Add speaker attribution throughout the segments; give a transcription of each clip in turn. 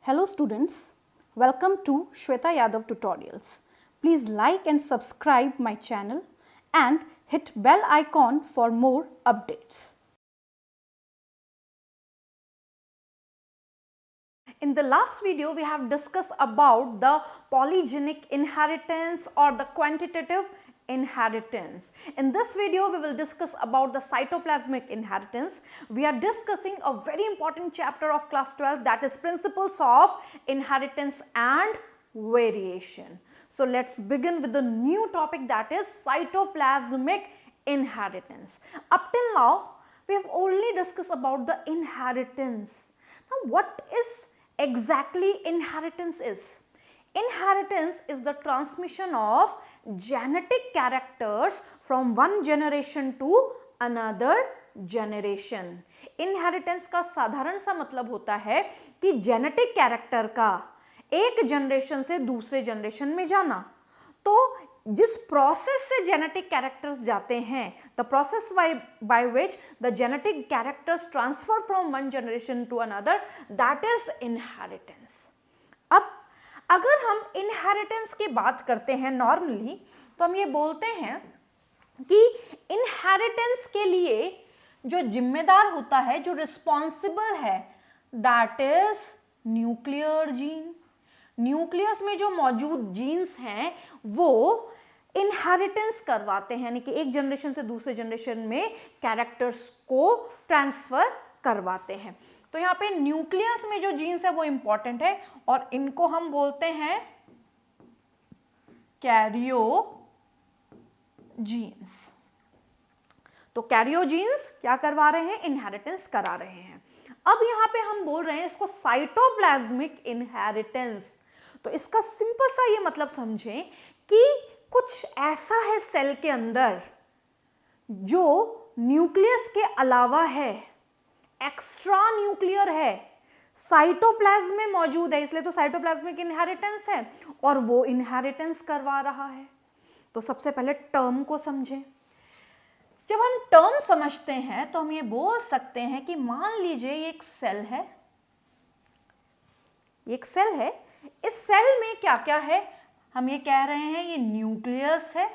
Speaker 1: Hello students, welcome to Shweta Yadav Tutorials. Please like and subscribe my channel and hit bell icon for more updates. In the last video, we have discussed about the polygenic inheritance or the quantitative inheritance. In this video, we will discuss about the cytoplasmic inheritance. We are discussing a very important chapter of class 12, that is principles of inheritance and variation. So let's begin with the new topic, that is cytoplasmic inheritance. Up till now, we have only discussed about the inheritance. Now what is exactly inheritance is? Inheritance is the transmission of genetic characters from one generation to another generation. Inheritance का साधारण सा मतलब होता है कि genetic character का एक generation से दूसरे जनरेशन में जाना। तो जिस प्रोसेस से जेनेटिक कैरेक्टर्स जाते हैं, the process by which the genetic characters transfer from one generation to another, that is inheritance. अब अगर हम इनहेरिटेंस की बात करते हैं नॉर्मली, तो हम ये बोलते हैं कि इनहेरिटेंस के लिए जो जिम्मेदार होता है, जो रिस्पॉन्सिबल है, that is nuclear gene. Nucleus में जो मौजूद जीन्स हैं वो इनहेरिटेंस करवाते हैं, यानी कि एक जनरेशन से दूसरे जनरेशन में कैरेक्टर्स को ट्रांसफर करवाते हैं। तो यहाँ पे न्यूक्लियस में जो जीन्स है वो इंपॉर्टेंट है और इनको हम बोलते हैं कैरियो जीन्स। तो कैरियो जीन्स क्या करवा रहे हैं? इनहेरिटेंस करा रहे हैं। अब यहाँ पे हम बोल रहे हैं इसको साइटोप्लाज्मिक इनहेरिटेंस। तो इसका सिंपल सा ये मतलब समझें कि कुछ ऐसा है सेल के अंदर जो न्यूक्लियस के अलावा है, एक्स्ट्रा न्यूक्लियर है, साइटोप्लाज्म में मौजूद है, इसलिए तो साइटोप्लाज्मिक इनहेरिटेंस है और वो इनहेरिटेंस करवा रहा है। तो सबसे पहले टर्म को समझें। जब हम टर्म समझते हैं तो हम ये बोल सकते हैं कि मान लीजिए ये एक सेल है, एक सेल है, इस सेल में क्या क्या है? हम ये कह रहे हैं ये न्यूक्लियस है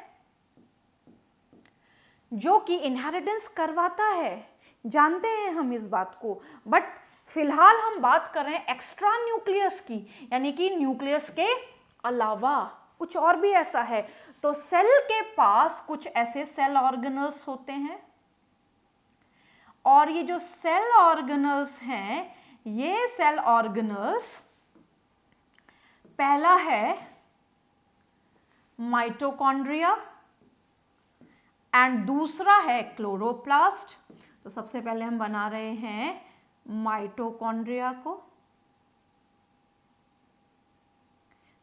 Speaker 1: जो कि इनहेरिटेंस करवाता है, जानते हैं हम इस बात को, बट फिलहाल हम बात कर रहे हैं एक्स्ट्रा न्यूक्लियस की, यानी कि न्यूक्लियस के अलावा कुछ और भी ऐसा है। तो सेल के पास कुछ ऐसे सेल ऑर्गेनल्स होते हैं और ये जो सेल ऑर्गेनल्स हैं, ये सेल ऑर्गेनल्स, पहला है माइटोकॉन्ड्रिया एंड दूसरा है क्लोरोप्लास्ट। तो सबसे पहले हम बना रहे हैं माइटोकॉन्ड्रिया को,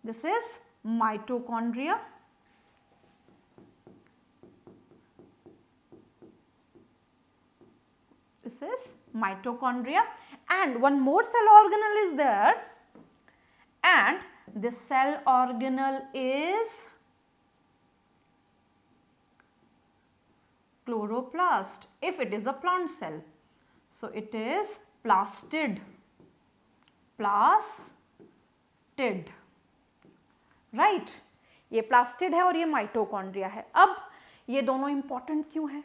Speaker 1: this is mitochondria. This is mitochondria and one more cell organelle is there and this cell organelle is chloroplast if it is a plant cell. So it is plastid, right? ये plastid है और ये mitochondria है। अब ये दोनों important क्यों है?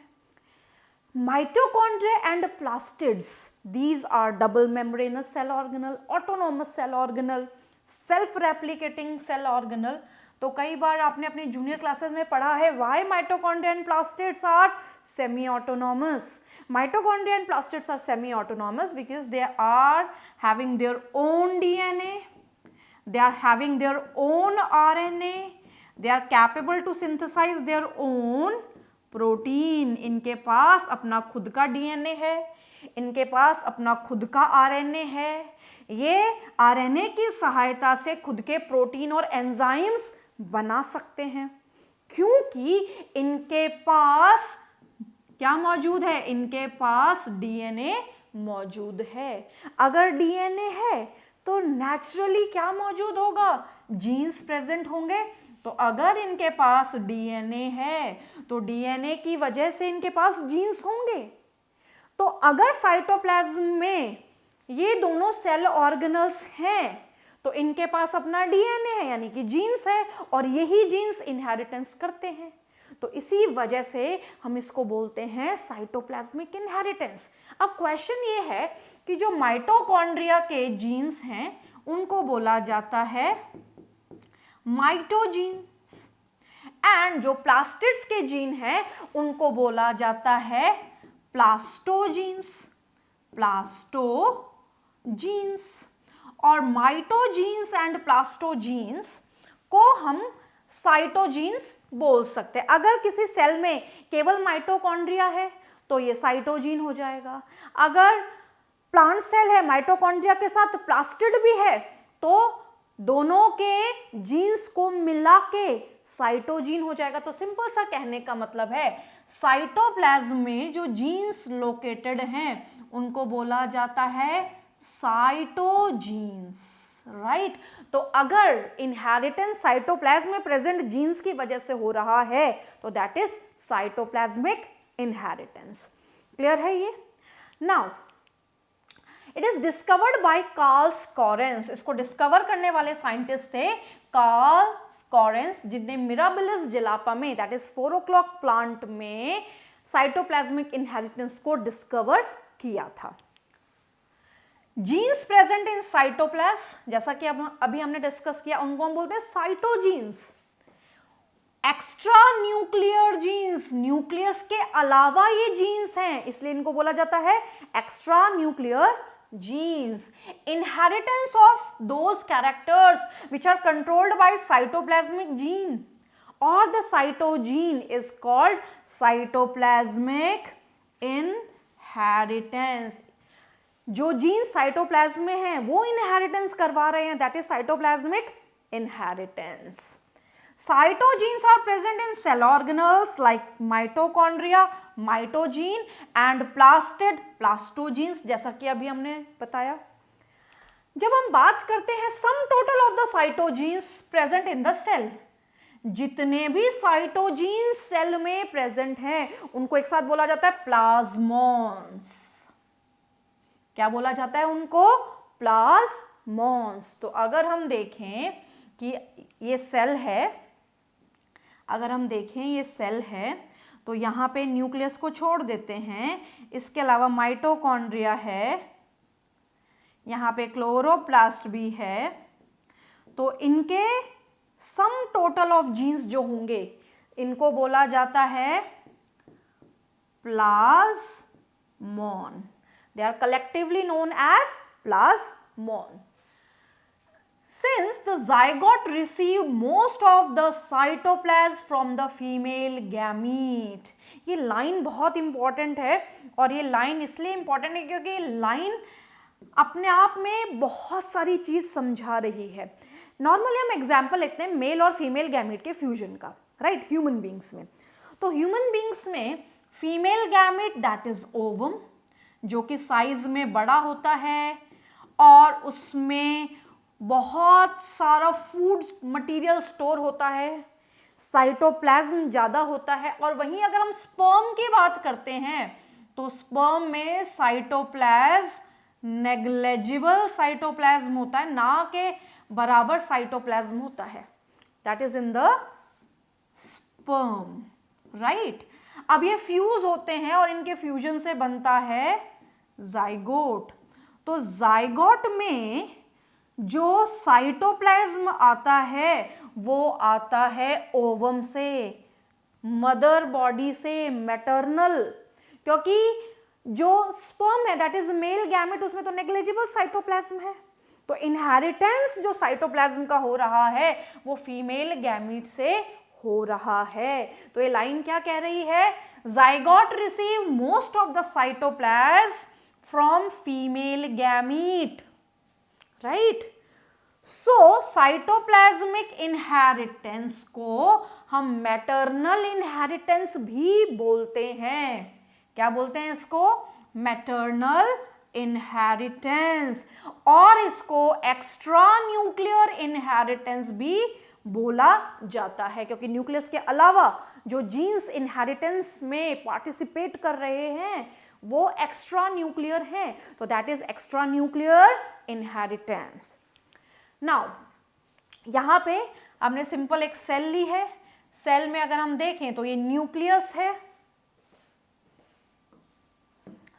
Speaker 1: Mitochondria and plastids, these are double membranous cell organelle, autonomous cell organelle, self-replicating cell organelle. तो कई बार आपने अपने जूनियर क्लासेस में पढ़ा है why mitochondria and plastids are semi-autonomous. Mitochondria and plastids are semi-autonomous because they are having their own DNA, they are having their own RNA, they are capable to synthesize their own protein. इनके पास अपना खुद का DNA है, इनके पास अपना खुद का RNA है, ये आरएनए की सहायता से खुद के प्रोटीन और एंजाइम्स बना सकते हैं, क्योंकि इनके पास क्या मौजूद है? इनके पास डीएनए मौजूद है। अगर डीएनए है तो नेचुरली क्या मौजूद होगा? जीन्स प्रेजेंट होंगे। तो अगर इनके पास डीएनए है तो डीएनए की वजह से इनके पास जीन्स होंगे। तो अगर साइटोप्लाज्म में ये दोनों सेल ऑर्गेनल्स हैं तो इनके पास अपना डीएनए है यानी कि जीन्स है और यही जीन्स इनहेरिटेंस करते हैं। तो इसी वजह से हम इसको बोलते हैं साइटोप्लाज्मिक इनहेरिटेंस। अब क्वेश्चन ये है कि जो माइटोकॉन्ड्रिया के जीन्स हैं उनको बोला जाता है माइटोजीन्स एंड जो प्लास्टिड्स के जीन हैं उनको बोला जाता है प्लास्टोजीन्स। प्लास्टोजीन्स और माइटोजीन्स एंड प्लास्टोजीन्स को हम साइटोजीन्स बोल सकते हैं। अगर किसी सेल में केवल माइटोकॉन्ड्रिया है तो ये साइटोजीन हो जाएगा। अगर प्लांट सेल है माइटोकॉन्ड्रिया के साथ प्लास्टिड भी है तो दोनों के जीन्स को मिला के साइटोजीन हो जाएगा। तो सिंपल सा कहने का मतलब है साइटोप्लाज्म में जो जीन्स लोकेटेड हैं उनको बोला जाता है साइटोजीन्स, राइट। तो अगर इनहेरिटेंस साइटोप्लाज्म में प्रेजेंट जीन्स की वजह से हो रहा है तो that is cytoplasmic inheritance. Clear है ये? Now it is discovered by Carl Correns. इसको डिस्कवर करने वाले साइंटिस्ट थे कार्ल स्कॉरेंस, जिनने मिराबिलिस जिलापा में दैट इज 4 o'clock प्लांट में साइटोप्लाज्मिक इनहेरिटेंस को डिस्कवर किया था। जीन्स प्रेजेंट इन साइटोप्लाज्म, जैसा कि अभी हमने डिस्कस किया, उनको हम बोलते हैं साइटोजीन्स। एक्स्ट्रा न्यूक्लियर जीन्स, न्यूक्लियस के अलावा ये जीन्स हैं, इसलिए इनको बोला जाता है extra nuclear genes. Inheritance of those characters which are controlled by cytoplasmic gene or the cytogene is called cytoplasmic inheritance. जो जीन साइटोप्लाज्म में है वो इनहेरिटेंस करवा रहे हैं, that is cytoplasmic inheritance. Cytogenes are present in cell organelles like mitochondria, mitogene and plastid, plastogenes, जैसा कि अभी हमने बताया। जब हम बात करते हैं sum total of the cytogenes present in the cell, जितने भी साइटोजीन्स सेल में प्रेजेंट हैं उनको एक साथ बोला जाता है प्लाज्मॉन्स। क्या बोला जाता है उनको? प्लाज्मॉन्स। तो अगर हम देखें कि ये सेल है, अगर हम देखें ये सेल है तो यहाँ पे न्यूक्लियस को छोड़ देते हैं, इसके अलावा माइटोकॉन्ड्रिया है, यहाँ पे क्लोरोप्लास्ट भी है, तो इनके सम टोटल ऑफ जीन्स जो होंगे इनको बोला जाता है plasmon. They are collectively known as plasmon. Since the zygote receive most of the cytoplasm from the female gamete, ये लाइन बहुत इंपॉर्टेंट है और ये लाइन इसलिए इंपॉर्टेंट है क्योंकि ये लाइन अपने आप में बहुत सारी चीज समझा रही है। नॉर्मली हम एग्जाम्पल लेते हैं मेल और फीमेल गैमेट के फ्यूजन का, राइट, ह्यूमन बींग्स में। तो ह्यूमन बींग्स में female gamete that is ovum, जो कि साइज में बड़ा होता है और उसमें बहुत सारा फूड मटेरियल स्टोर होता है, साइटोप्लाज्म ज़्यादा होता है। और वहीं अगर हम स्पर्म की बात करते हैं तो स्पर्म में साइटोप्लाज्म नेग्लेजिबल साइटोप्लाज्म होता है, ना के बराबर साइटोप्लाज्म होता है, that is in the sperm, right. अब ये फ्यूज होते हैं और इनके फ्यूजन से बनता है जाइगोट। तो जाइगोट में जो साइटोप्लाज्म आता है वो आता है ओवम से, मदर बॉडी से, मैटरनल, क्योंकि जो स्पर्म है दैट इज मेल गैमेट, उसमें तो नेग्लिजिबल साइटोप्लाज्म है। तो इनहेरिटेंस जो साइटोप्लाज्म का हो रहा है वो फीमेल गैमेट से हो रहा है। तो ये लाइन क्या कह रही है? Zygote receive most of the cytoplasm from female gamete, right. So cytoplasmic inheritance को हम मैटरनल इनहेरिटेंस भी बोलते हैं। क्या बोलते हैं इसको? Maternal inheritance. और इसको एक्स्ट्रा न्यूक्लियर इनहेरिटेंस भी बोला जाता है, क्योंकि न्यूक्लियस के अलावा जो जीन्स इनहेरिटेंस में पार्टिसिपेट कर रहे हैं वो एक्स्ट्रा न्यूक्लियर हैं, तो that is extra nuclear inheritance. Now यहाँ पे हमने सिंपल एक सेल ली है, सेल में अगर हम देखें तो ये न्यूक्लियस है,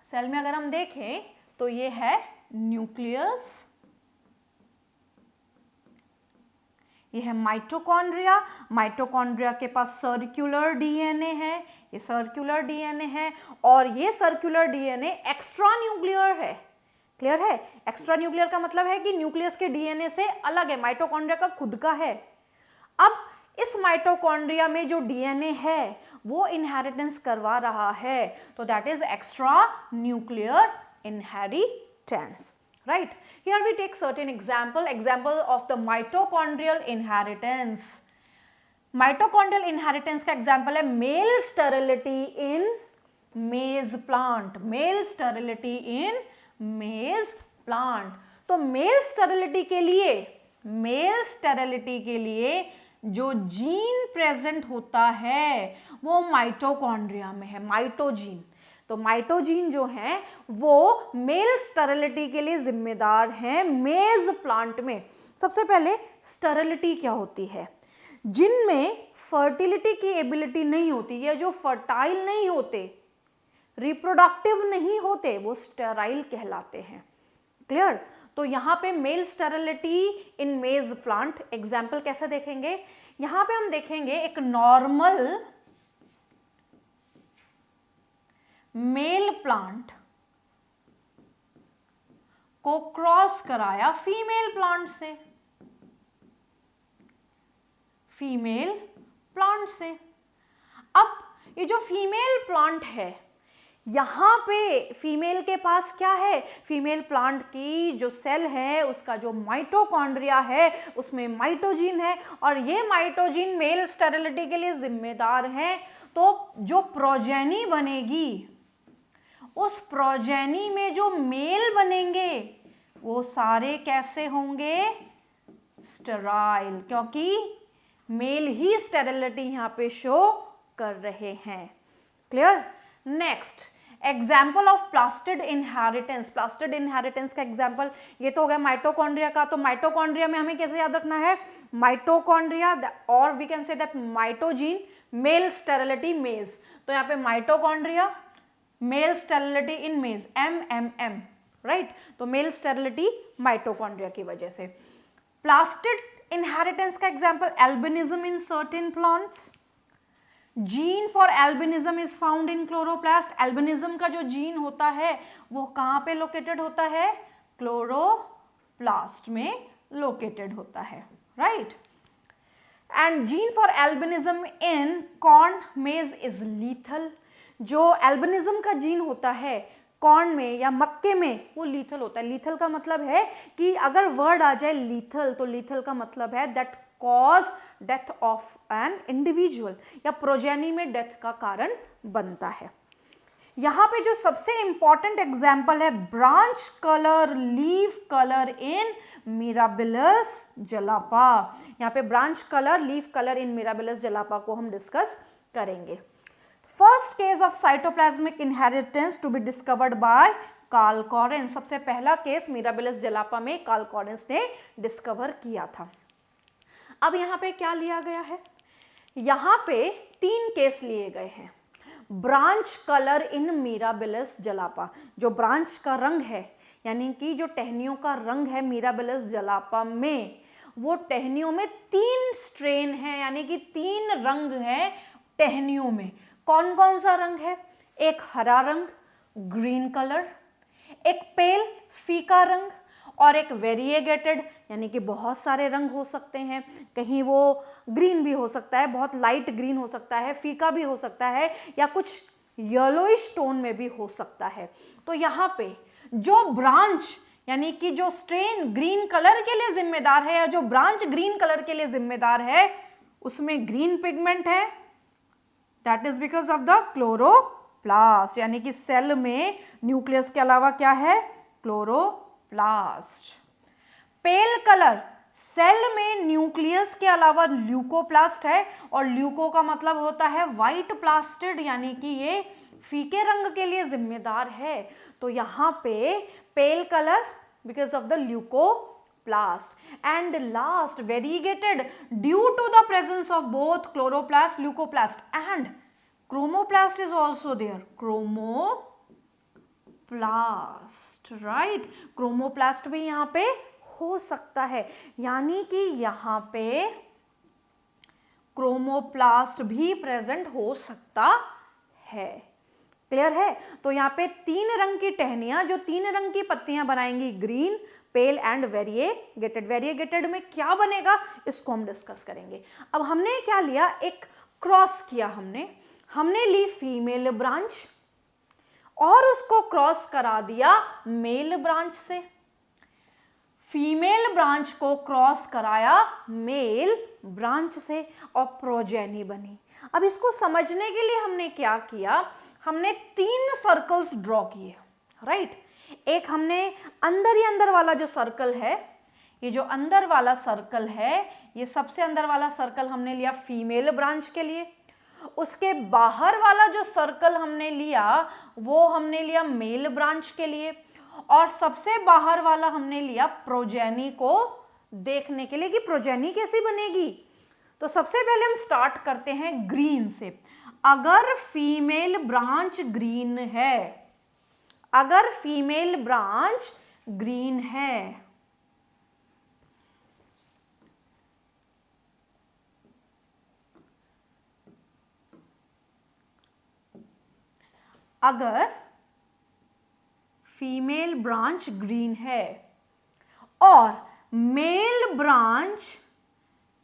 Speaker 1: सेल में अगर हम देखें तो ये है न्यूक्लियस, ये है माइटोकॉन्ड्रिया, माइटोकॉन्ड्रिया के पास सर्कुलर डीएनए है, ये सर्कुलर डीएनए है, और ये सर्कुलर डीएनए एक्स्ट्रा न्यूक्लियर है। क्लियर है? एक्स्ट्रा न्यूक्लियर का मतलब है कि न्यूक्लियस के डीएनए से अलग है, माइटोकॉन्ड्रिया का खुद का है। अब इस माइटोकॉन्ड्रिया में जो डीएनए है वो इनहेरिटेंस करवा रहा है, तो that is extra nuclear inheritance, right? Here we take certain example of the mitochondrial inheritance. Mitochondrial inheritance का example है male sterility in maize plant, male sterility in maize plant. तो male sterility के लिए जो जीन प्रेजेंट होता है वो mitochondria में है, माइटोजीन। तो माइटोजीन जो है वो मेल स्टेरिलिटी के लिए जिम्मेदार है मेज प्लांट में। सबसे पहले स्टेरिलिटी क्या होती है? जिनमें फर्टिलिटी की एबिलिटी नहीं होती, ये जो फर्टाइल नहीं होते, रिप्रोडक्टिव नहीं होते, वो स्टेराइल कहलाते हैं। क्लियर? तो यहाँ पे मेल स्टेरिलिटी इन मेज प्लांट एग्जाम्पल कैसे देखेंगे? यहाँ पे हम देखेंगे एक नॉर्मल मेल प्लांट को क्रॉस कराया फीमेल प्लांट से, फीमेल प्लांट से। अब ये जो फीमेल प्लांट है, यहां पे फीमेल के पास क्या है? फीमेल प्लांट की जो सेल है उसका जो माइटोकॉन्ड्रिया है उसमें माइटोजीन है, और ये माइटोजीन मेल स्टेरिलिटी के लिए जिम्मेदार है। तो जो प्रोजेनी बनेगी, उस प्रोजेनी में जो मेल बनेंगे वो सारे कैसे होंगे? स्टेराइल, क्योंकि मेल ही स्टेरिलिटी यहां पे शो कर रहे हैं। Clear? Next example of plastid inheritance. Plastid inheritance का एग्जाम्पल ये तो हो गया माइटोकॉन्ड्रिया का। तो माइटोकॉन्ड्रिया में हमें कैसे याद रखना है? माइटोकॉन्ड्रिया और we can say that mitogene male sterility maize. तो यहाँ पे माइटोकॉन्ड्रिया मेल स्टेरिलिटी इन मेज, MMM, राइट? तो मेल स्टेरिलिटी माइटोकॉन्ड्रिया की वजह से। प्लास्टिड इनहेरिटेंस का example albinism in certain plants. Gene for albinism is found in chloroplast. Albinism का जो जीन होता है वो कहां पे लोकेटेड होता है? क्लोरोप्लास्ट में लोकेटेड होता है, right? And gene for albinism in corn मेज इज लीथल। जो एल्बिनिज्म का जीन होता है कॉर्न में या मक्के में वो लीथल होता है। लीथल का मतलब है कि अगर वर्ड आ जाए लीथल, तो लीथल का मतलब है that cause death of an individual, या प्रोजेनी में डेथ का कारण बनता है। यहाँ पे जो सबसे इंपॉर्टेंट एग्जाम्पल है branch colour, leaf colour in Mirabilis jalapa. यहाँ पे branch colour, leaf colour in Mirabilis jalapa को हम डिस्कस करेंगे। First case of cytoplasmic inheritance to be discovered by Carl Correns. सबसे पहला केस मिराबिलस जलापा में कार्ल कॉरेंस ने डिस्कवर किया था। अब यहाँ पे क्या लिया गया है? यहाँ पे 3 केस लिए गए हैं। ब्रांच कलर इन मिराबिलस जलापा, जो ब्रांच का रंग है, यानी कि जो टहनियों का रंग है मिराबिलस जलापा में, वो टहनियों में 3 स्ट्रेन है, यानी कि 3 रंग हैं टहनियों में। कौन कौन सा रंग है? एक हरा रंग, ग्रीन कलर, एक पेल फीका रंग, और एक वेरिएगेटेड, यानी कि बहुत सारे रंग हो सकते हैं। कहीं वो ग्रीन भी हो सकता है, बहुत लाइट ग्रीन हो सकता है, फीका भी हो सकता है, या कुछ येलोइश टोन में भी हो सकता है। तो यहाँ पे जो ब्रांच, यानी कि जो स्ट्रेन ग्रीन कलर के लिए जिम्मेदार है, या जो ब्रांच ग्रीन कलर के लिए जिम्मेदार है, उसमें ग्रीन पिगमेंट है। That is because of the chloroplast, यानी कि सेल में न्यूक्लियस के अलावा क्या है? क्लोरोप्लास्ट। पेल कलर, सेल में न्यूक्लियस के अलावा ल्यूकोप्लास्ट है, और ल्यूको का मतलब होता है व्हाइट प्लास्टिड, यानी कि ये फीके रंग के लिए जिम्मेदार है। तो यहाँ पे पेल colour because of the leucoplast. chloroplast. And last, variegated due to the presence of both chloroplast, leucoplast, and chromoplast is also there. Chromoplast, right? chromoplast भी यहाँ पे हो सकता है, यानी कि यहाँ पे क्रोमोप्लास्ट भी प्रेजेंट हो सकता है। क्लियर है? तो यहाँ पे 3 रंग की टहनियां जो 3 रंग की पत्तियां बनाएंगी, ग्रीन, पेल एंड वेरिएगेटेड। वेरिएगेटेड में क्या बनेगा इसको हम डिस्कस करेंगे। अब हमने क्या लिया, एक क्रॉस किया, हमने ली फीमेल ब्रांच और उसको क्रॉस करा दिया मेल ब्रांच से। फीमेल ब्रांच को क्रॉस कराया मेल ब्रांच से और प्रोजेनी बनी। अब इसको समझने के लिए हमने क्या किया, हमने 3 सर्कल्स ड्रॉ किए, राइट? एक हमने अंदर ही अंदर वाला जो सर्कल है, ये जो अंदर वाला सर्कल है, ये सबसे अंदर वाला सर्कल हमने लिया फीमेल ब्रांच के लिए। उसके बाहर वाला जो सर्कल हमने लिया वो हमने लिया मेल ब्रांच के लिए, और सबसे बाहर वाला हमने लिया प्रोजेनी को देखने के लिए कि प्रोजेनी कैसी बनेगी। तो सबसे पहले हम स्टार्ट करते हैं ग्रीन से। अगर फीमेल ब्रांच ग्रीन है, अगर फीमेल ब्रांच ग्रीन है, अगर फीमेल ब्रांच ग्रीन है और मेल ब्रांच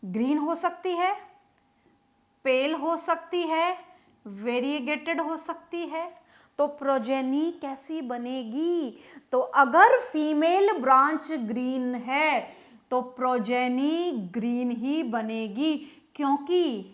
Speaker 1: ग्रीन हो सकती है, पेल हो सकती है, वेरिएगेटेड हो सकती है, तो प्रोजेनी कैसी बनेगी? तो अगर फीमेल ब्रांच ग्रीन है तो प्रोजेनी ग्रीन ही बनेगी, क्योंकि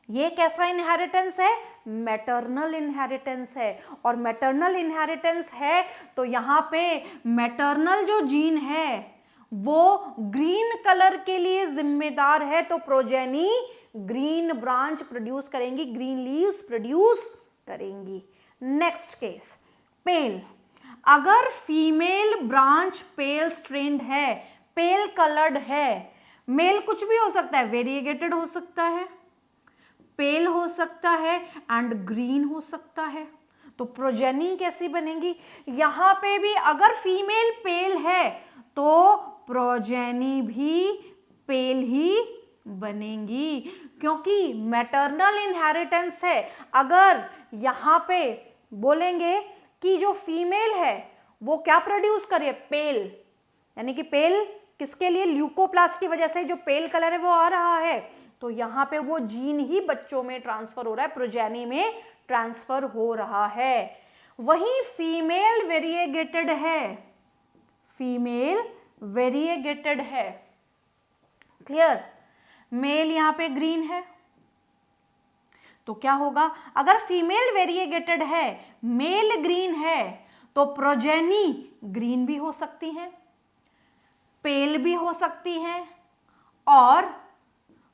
Speaker 1: ये कैसा इनहेरिटेंस है? मैटरनल इनहेरिटेंस है। और मैटरनल इनहेरिटेंस है तो यहाँ पे मैटरनल जो जीन है वो ग्रीन कलर के लिए जिम्मेदार है, तो प्रोजेनी ग्रीन ब्रांच प्रोड्यूस करेंगी, ग्रीन लीव्स प्रोड्यूस करेंगी। नेक्स्ट केस, पेल। अगर फीमेल ब्रांच पेल स्ट्रेन्ड है, पेल कलर्ड है, मेल कुछ भी हो सकता है, वेरिएगेटेड हो सकता है, पेल हो सकता है एंड ग्रीन हो सकता है, तो प्रोजेनी कैसी बनेगी? यहां पे भी अगर फीमेल पेल है तो प्रोजेनी भी पेल ही बनेगी, क्योंकि मैटरनल इनहेरिटेंस है। अगर यहां पे बोलेंगे कि जो फीमेल है वो क्या प्रोड्यूस करे? पेल, यानी कि पेल किसके लिए? ल्यूकोप्लास्ट की वजह से जो पेल कलर है वो आ रहा है, तो यहां पे वो जीन ही बच्चों में ट्रांसफर हो रहा है, प्रोजेनी में ट्रांसफर हो रहा है। वहीं फीमेल वेरिएगेटेड है, फीमेल वेरिएगेटेड है, क्लियर? मेल यहां पे ग्रीन है, तो क्या होगा? अगर फीमेल वेरिएगेटेड है, मेल ग्रीन है, तो प्रोजेनी ग्रीन भी हो सकती है, पेल भी हो सकती है और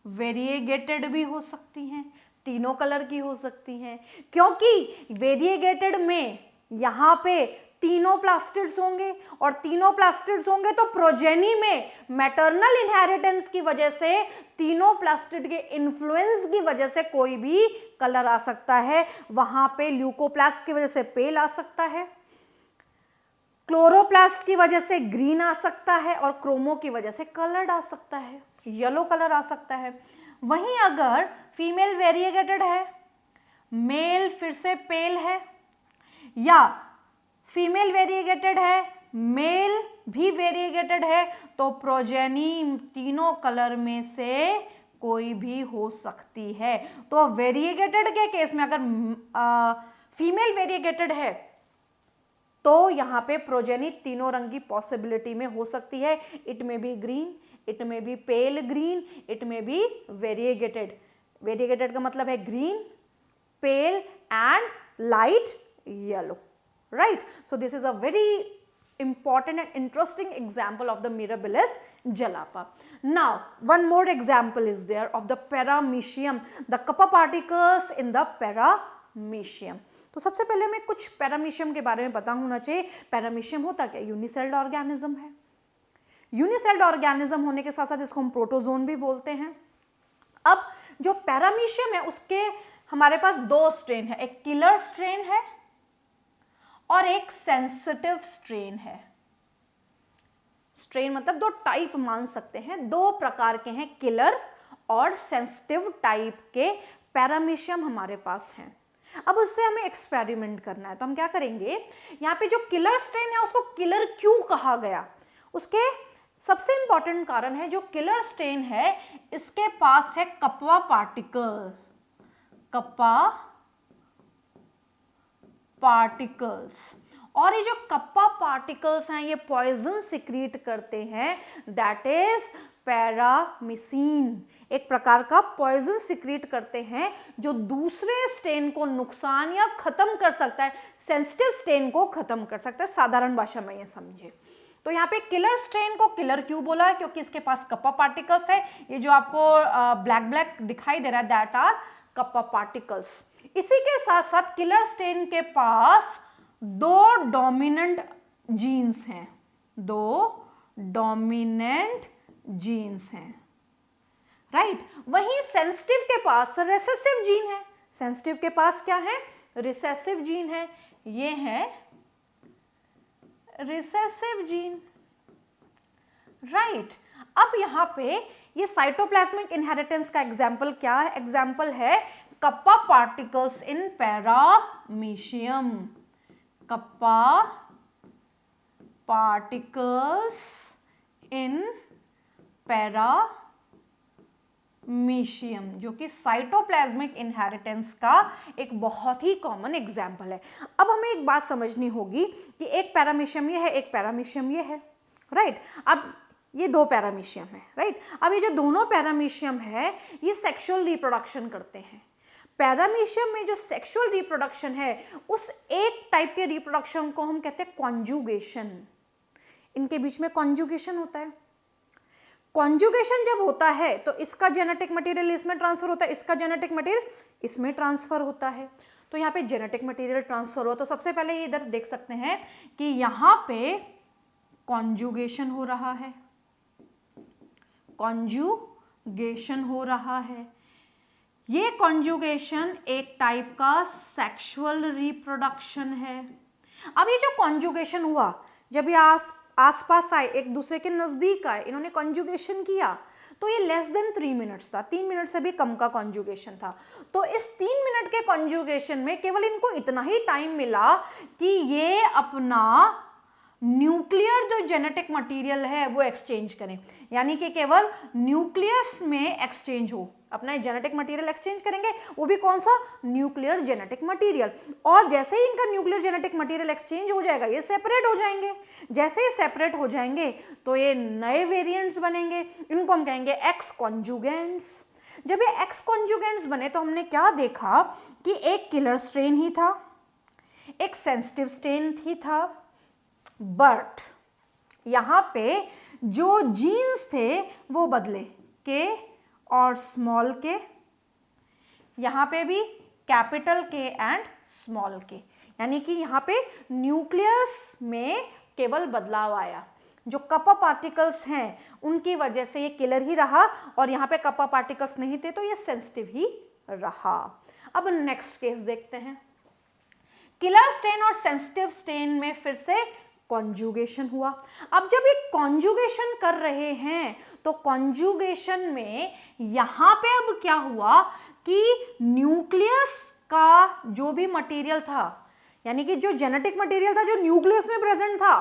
Speaker 1: वेरिएगेटेड भी हो सकती हैं, तीनों कलर की हो सकती हैं, क्योंकि वेरिएगेटेड में यहां पे तीनों प्लास्टिड्स होंगे, और तीनों प्लास्टिड्स होंगे तो प्रोजेनी में मैटरनल इनहेरिटेंस की वजह से, तीनों प्लास्टिड के इन्फ्लुएंस की वजह से कोई भी कलर आ सकता है। वहां पे ल्यूकोप्लास्ट की वजह से पेल आ सकता है, क्लोरोप्लास्ट की वजह से ग्रीन आ सकता है, और क्रोमो की वजह से कलर्ड आ सकता है, येलो कलर आ सकता है। वहीं अगर फीमेल वेरिएगेटेड है, मेल फिर से पेल है, या फीमेल वेरिएगेटेड है, मेल भी वेरिएगेटेड है, तो प्रोजेनी तीनों कलर में से कोई भी हो सकती है। तो वेरिएगेटेड के केस में अगर फीमेल वेरिएगेटेड है तो यहाँ पे प्रोजेनी तीनों रंग की पॉसिबिलिटी में हो सकती है। इट में बी ग्रीन, इट में बी पेल ग्रीन, इट में बी वेरिएगेटेड। वेरिएगेटेड का मतलब है green, pale and light yellow, right? So this is a very important and interesting example of the Mirabilis jalapa. Now one more example is there of the paramecium, the kappa particles in the paramecium. तो सबसे पहले हमें कुछ paramecium के बारे में पता होना चाहिए। पैरामीशियम होता क्या? यूनिसेल्ड ऑर्गेनिज्म है। यूनिसेल्ड ऑर्गेनिज्म होने के साथ साथ इसको हम प्रोटोजोन भी बोलते हैं। अब जो पैरामीशियम है उसके हमारे पास दो स्ट्रेन है, एक किलर स्ट्रेन है और एक सेंसिटिव स्ट्रेन है। स्ट्रेन मतलब दो टाइप मान सकते हैं, दो प्रकार के हैं, किलर और सेंसिटिव टाइप के पैरामीशियम हमारे पास हैं। अब उससे हमें एक्सपेरिमेंट करना है, तो हम क्या करेंगे, यहाँ पे जो किलर स्ट्रेन है उसको किलर क्यों कहा गया, उसके सबसे इंपॉर्टेंट कारण है, जो किलर स्ट्रेन है इसके पास है कप्पा पार्टिकल, कप्पा पार्टिकल्स, और ये जो कप्पा पार्टिकल्स हैं ये पॉइजन सिक्रीट करते हैं, दैट इज पैरामीसिन, एक प्रकार का पॉइजन सिक्रीट करते हैं जो दूसरे स्टेन को नुकसान या खत्म कर सकता है, सेंसिटिव स्टेन को खत्म कर सकता है, साधारण भाषा में ये समझे। तो यहाँ पे किलर स्ट्रेन को किलर क्यों बोला है, क्योंकि इसके पास कप्पा पार्टिकल्स है, ये जो आपको ब्लैक ब्लैक दिखाई दे रहा है दैट आर कप्पा पार्टिकल्स। इसी के साथ साथ किलर स्ट्रेन के पास दो डोमिनेंट जीन्स हैं, दो डोमिनेंट जीन्स हैं, राइट। वहीं सेंसिटिव के पास रिसेसिव जीन है, सेंसिटिव के पास क्या है, रिसेसिव जीन है, ये है रिसेसिव जीन, राइट। अब यहां पे ये साइटोप्लाज्मिक इनहेरिटेंस का एग्जाम्पल क्या है, एग्जाम्पल है kappa particles in paramecium, kappa particles in paramecium, जो कि साइटोप्लाज्मिक इनहेरिटेंस का एक बहुत ही कॉमन एग्जाम्पल है। अब हमें एक बात समझनी होगी कि एक पैरामीशियम ये है, एक पैरामीशियम ये है, राइट। अब ये दो पैरामीशियम है, राइट। अब ये जो दोनों पैरामीशियम है ये सेक्सुअल रिप्रोडक्शन करते हैं। पैरामीशियम में जो सेक्सुअल रिप्रोडक्शन है उस एक टाइप के रिप्रोडक्शन को हम कहते हैं कॉन्जुगेशन, इनके बीच में कॉन्जुगेशन होता है। कॉन्जुगेशन जब होता है तो इसका जेनेटिक मटेरियल इसमें ट्रांसफर होता है, इसका जेनेटिक मटेरियल इसमें ट्रांसफर होता है। तो यहाँ पे जेनेटिक मटेरियल ट्रांसफर हो, तो सबसे पहले ये इधर देख सकते हैं कि यहाँ पे कॉन्जुगेशन हो रहा है, कॉन्जुगेशन हो रहा है। ये कॉन्जुगेशन एक टाइप का सेक्सुअल रिप्रोडक्शन है। अब ये जो कॉन्जुगेशन हुआ, जब ये आसपास आए, एक दूसरे के नजदीक आए, इन्होंने कॉन्जुगेशन किया, तो ये लेस देन 3 मिनट्स था, 3 मिनट से भी कम का कॉन्जुगेशन था। तो इस 3 मिनट के कॉन्जुगेशन में केवल इनको इतना ही टाइम मिला कि ये अपना न्यूक्लियर जो जेनेटिक मटेरियल है वो एक्सचेंज करें, यानी कि केवल न्यूक्लियस में एक्सचेंज हो, अपना जेनेटिक मटेरियल एक्सचेंज करेंगे, वो भी कौन सा, न्यूक्लियर जेनेटिक मटेरियल। और जैसे ही इनका न्यूक्लियर जेनेटिक मटेरियल एक्सचेंज हो जाएगा ये सेपरेट हो जाएंगे, जैसे ही सेपरेट हो जाएंगे तो ये नए वेरिएंट्स बनेंगे, इनको हम कहेंगे एक्स कॉन्जुगेंट्स। जब ये एक्स कॉन्जुगेंट्स बने तो हमने क्या देखा कि एक किलर स्ट्रेन ही था, एक सेंसिटिव स्ट्रेन ही था, बट यहां पे जो जीन्स थे वो बदले, के और स्मॉल के, यहां पे भी कैपिटल के एंड स्मॉल के, यानी कि यहां पे न्यूक्लियस में केवल बदलाव आया। जो कप्पा पार्टिकल्स हैं उनकी वजह से ये किलर ही रहा, और यहां पे कप्पा पार्टिकल्स नहीं थे तो ये सेंसिटिव ही रहा। अब नेक्स्ट केस देखते हैं। किलर स्ट्रेन और सेंसिटिव स्ट्रेन में फिर से कॉन्जुगेशन हुआ। अब जब ये कॉन्जुगेशन कर रहे हैं तो कॉन्जुगेशन में यहां पे अब क्या हुआ कि न्यूक्लियस का जो भी मटेरियल था, यानी कि जो जेनेटिक मटेरियल था जो न्यूक्लियस में प्रेजेंट था,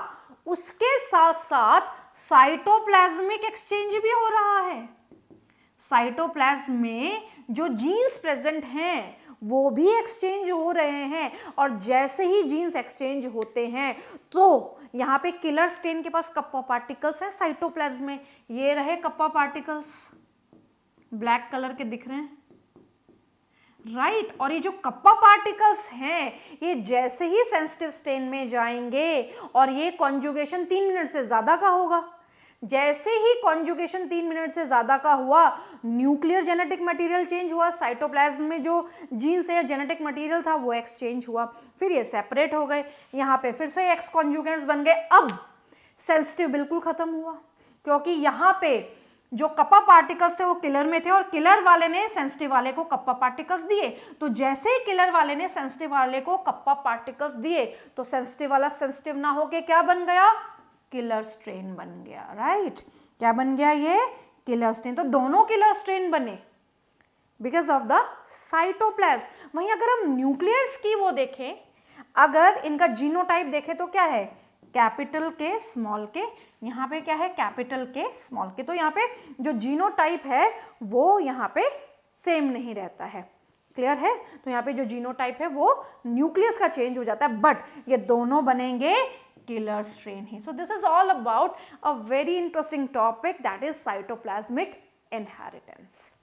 Speaker 1: उसके साथ साथ साइटोप्लाज्मिक एक्सचेंज भी हो रहा है। साइटोप्लाज्म में जो जीन्स प्रेजेंट हैं वो भी एक्सचेंज हो रहे हैं, और जैसे ही जीन्स एक्सचेंज होते हैं तो यहाँ पे किलर स्ट्रेन के पास कप्पा पार्टिकल्स हैं साइटोप्लाज्म में, ये रहे कप्पा पार्टिकल्स, ब्लैक कलर के दिख रहे हैं, राइट। और ये जो कप्पा पार्टिकल्स हैं ये जैसे ही सेंसिटिव स्ट्रेन में जाएंगे, और ये कॉन्जुगेशन 3 मिनट से ज्यादा का होगा, जैसे ही कॉन्जुगेशन 3 मिनट से ज्यादा का हुआ, न्यूक्लियर जेनेटिक मटेरियल चेंज हुआ, साइटोप्लाज्म में जो जीन्स है जेनेटिक मटेरियल था वो एक्सचेंज हुआ, फिर ये सेपरेट हो गए, यहाँ पे फिर से एक्स कॉन्जुगेंट्स बन गए। अब सेंसिटिव बिल्कुल खत्म हुआ, क्योंकि यहाँ पे जो कप्पा पार्टिकल्स थे वो किलर में थे और किलर वाले ने सेंसिटिव वाले को कप्पा पार्टिकल्स दिए। तो जैसे ही किलर वाले ने सेंसिटिव वाले को कप्पा पार्टिकल्स दिए तो सेंसिटिव वाला सेंसिटिव ना होके क्या बन गया, किलर स्ट्रेन बन गया, राइट। क्या बन गया, ये किलर स्ट्रेन। तो दोनों किलर स्ट्रेन बने बिकॉज ऑफ द साइटोप्लाज्म। वहीं अगर हम न्यूक्लियस की वो देखें, अगर इनका जीनोटाइप देखें तो क्या है, कैपिटल के स्मॉल के, यहाँ पे क्या है कैपिटल के स्मॉल के। तो यहाँ पे जो जीनोटाइप है वो यहाँ पे सेम नहीं रहता है, क्लियर है। तो यहाँ पे जो जीनोटाइप है वो न्यूक्लियस का चेंज हो जाता है, बट ये दोनों बनेंगे killer strain he. So this is all about a very interesting topic that is cytoplasmic inheritance.